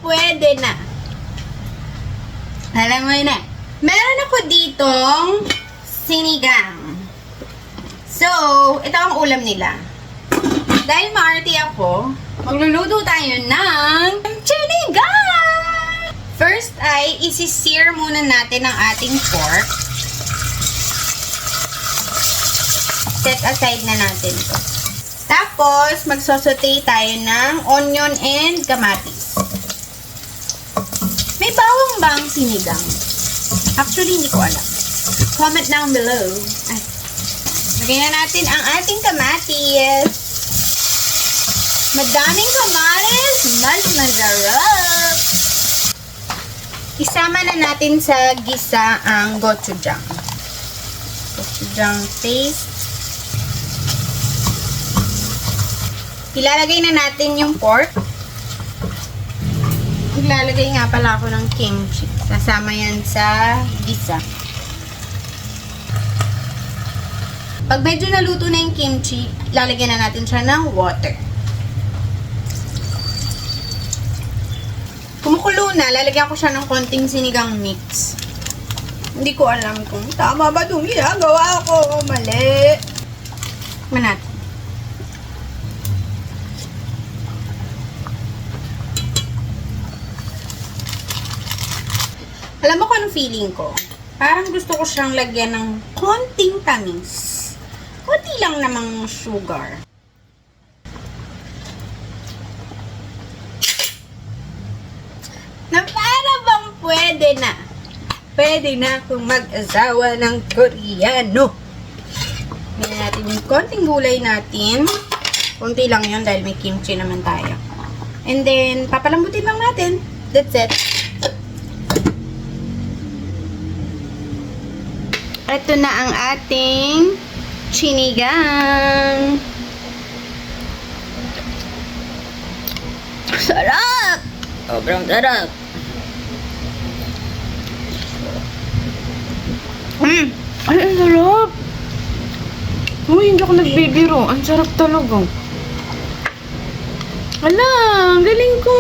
pwede na. Alam mo na. Meron ako ditong sinigang. So, ito ang ulam nila. Dahil maarte ako, magluluto tayo ng sinigang! First ay isi-sear muna natin ang ating pork. Set aside na natin to. Tapos, magsosote tayo ng onion and kamatis. May bawang ba ang sinigang? Actually, hindi ko alam. Comment down below. Ay. Lagyan na natin ang ating kamatis. Madaming kamatis, mas masarap. Isama na natin sa gisa ang gochujang. Gochujang paste. Ilalagay na natin yung pork. Ilalagay nga pala ako ng kimchi. Sasama yan sa gisa. Pag medyo naluto na yung kimchi, lalagyan na natin siya ng water. Kumukulo na, lalagyan ko siya ng konting sinigang mix. Hindi ko alam kung tama ba itong ginagawa ko. Mali. Manat. Alam mo kung anong feeling ko? Parang gusto ko siyang lagyan ng konting tamis. Konti lang namang sugar. Na para bang pwede na. Pwede na akong mag-asawa ng Koreano. Ganyan natin yung konting gulay natin. Konti lang yun dahil may kimchi naman tayo. And then, papalambutin lang natin. That's it. Ito na ang ating sinigang. Sarap! Sobrang sarap. Ay, ang sarap! Uy, hindi ako nagbibiro. Ang sarap talaga. Ala, ang galing ko.